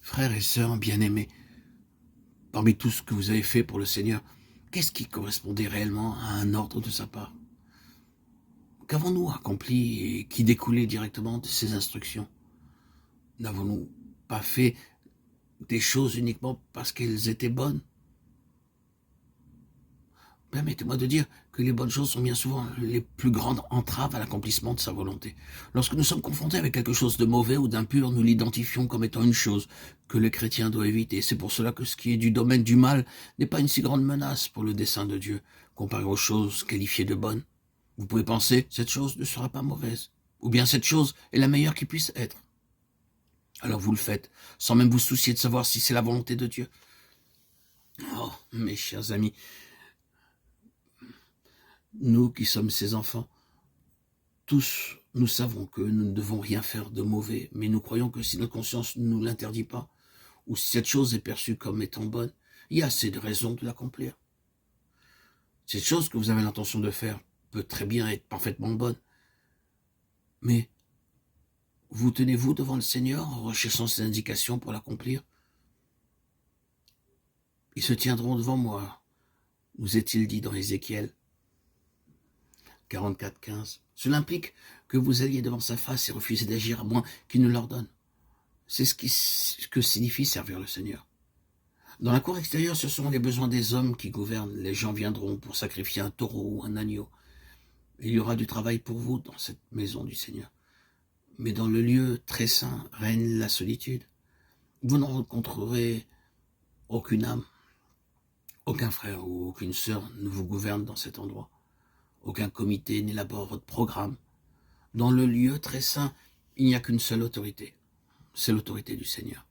Frères et sœurs bien-aimés, parmi tout ce que vous avez fait pour le Seigneur, qu'est-ce qui correspondait réellement à un ordre de sa part? Qu'avons-nous accompli et qui découlait directement de ses instructions? N'avons-nous pas fait des choses uniquement parce qu'elles étaient bonnes? Permettez-moi de dire que les bonnes choses sont bien souvent les plus grandes entraves à l'accomplissement de sa volonté. Lorsque nous sommes confrontés avec quelque chose de mauvais ou d'impur, nous l'identifions comme étant une chose que le chrétien doit éviter. C'est pour cela que ce qui est du domaine du mal n'est pas une si grande menace pour le dessein de Dieu, comparé aux choses qualifiées de bonnes. Vous pouvez penser, cette chose ne sera pas mauvaise, ou bien cette chose est la meilleure qui puisse être. Alors vous le faites, sans même vous soucier de savoir si c'est la volonté de Dieu. Oh, mes chers amis, nous qui sommes ses enfants, tous, nous savons que nous ne devons rien faire de mauvais, mais nous croyons que si notre conscience ne nous l'interdit pas, ou si cette chose est perçue comme étant bonne, il y a assez de raisons de l'accomplir. Cette chose que vous avez l'intention de faire peut très bien être parfaitement bonne, mais vous tenez-vous devant le Seigneur en recherchant ses indications pour l'accomplir? Ils se tiendront devant moi, nous est-il dit dans Ézéchiel 44:15. Cela implique que vous alliez devant sa face et refuser d'agir à moins qu'il ne l'ordonne. C'est ce que signifie servir le Seigneur. Dans la cour extérieure, ce sont les besoins des hommes qui gouvernent. Les gens viendront pour sacrifier un taureau ou un agneau. Il y aura du travail pour vous dans cette maison du Seigneur. Mais dans le lieu très saint règne la solitude. Vous ne rencontrerez aucune âme, aucun frère ou aucune sœur ne vous gouverne dans cet endroit. Aucun comité n'élabore votre programme. Dans le lieu très saint, il n'y a qu'une seule autorité. C'est l'autorité du Seigneur.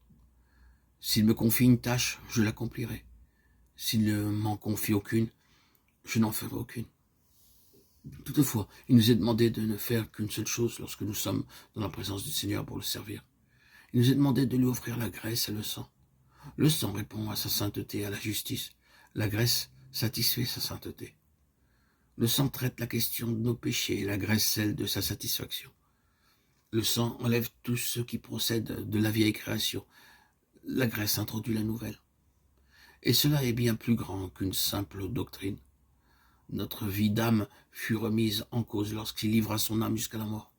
S'il me confie une tâche, je l'accomplirai. S'il ne m'en confie aucune, je n'en ferai aucune. Toutefois, il nous est demandé de ne faire qu'une seule chose lorsque nous sommes dans la présence du Seigneur pour le servir. Il nous est demandé de lui offrir la graisse et le sang. Le sang répond à sa sainteté et à la justice. La graisse satisfait sa sainteté. Le sang traite la question de nos péchés et la graisse celle de sa satisfaction. Le sang enlève tout ce qui procède de la vieille création. La graisse introduit la nouvelle. Et cela est bien plus grand qu'une simple doctrine. Notre vie d'âme fut remise en cause lorsqu'il livra son âme jusqu'à la mort.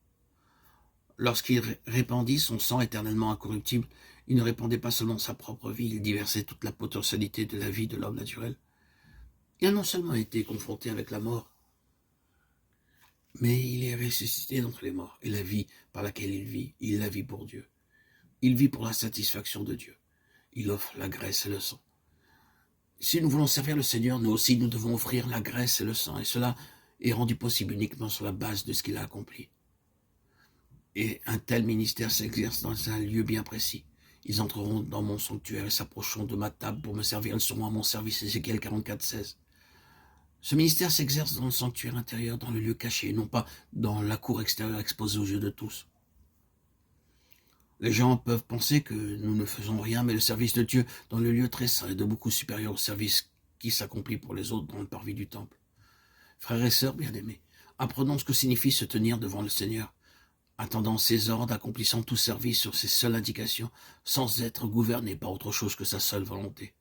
Lorsqu'il répandit son sang éternellement incorruptible, il ne répandait pas seulement sa propre vie, il déversait toute la potentialité de la vie de l'homme naturel. Il a non seulement été confronté avec la mort, mais il est ressuscité d'entre les morts, et la vie par laquelle il la vit pour Dieu. Il vit pour la satisfaction de Dieu. Il offre la graisse et le sang. Si nous voulons servir le Seigneur, nous aussi nous devons offrir la graisse et le sang, et cela est rendu possible uniquement sur la base de ce qu'il a accompli. Et un tel ministère s'exerce dans un lieu bien précis. Ils entreront dans mon sanctuaire et s'approcheront de ma table pour me servir. Ils seront à mon service. Ézéchiel 44:16. Ce ministère s'exerce dans le sanctuaire intérieur, dans le lieu caché, et non pas dans la cour extérieure exposée aux yeux de tous. Les gens peuvent penser que nous ne faisons rien, mais le service de Dieu dans le lieu très saint est de beaucoup supérieur au service qui s'accomplit pour les autres dans le parvis du temple. Frères et sœurs bien-aimés, apprenons ce que signifie se tenir devant le Seigneur, attendant ses ordres, accomplissant tout service sur ses seules indications, sans être gouverné par autre chose que sa seule volonté.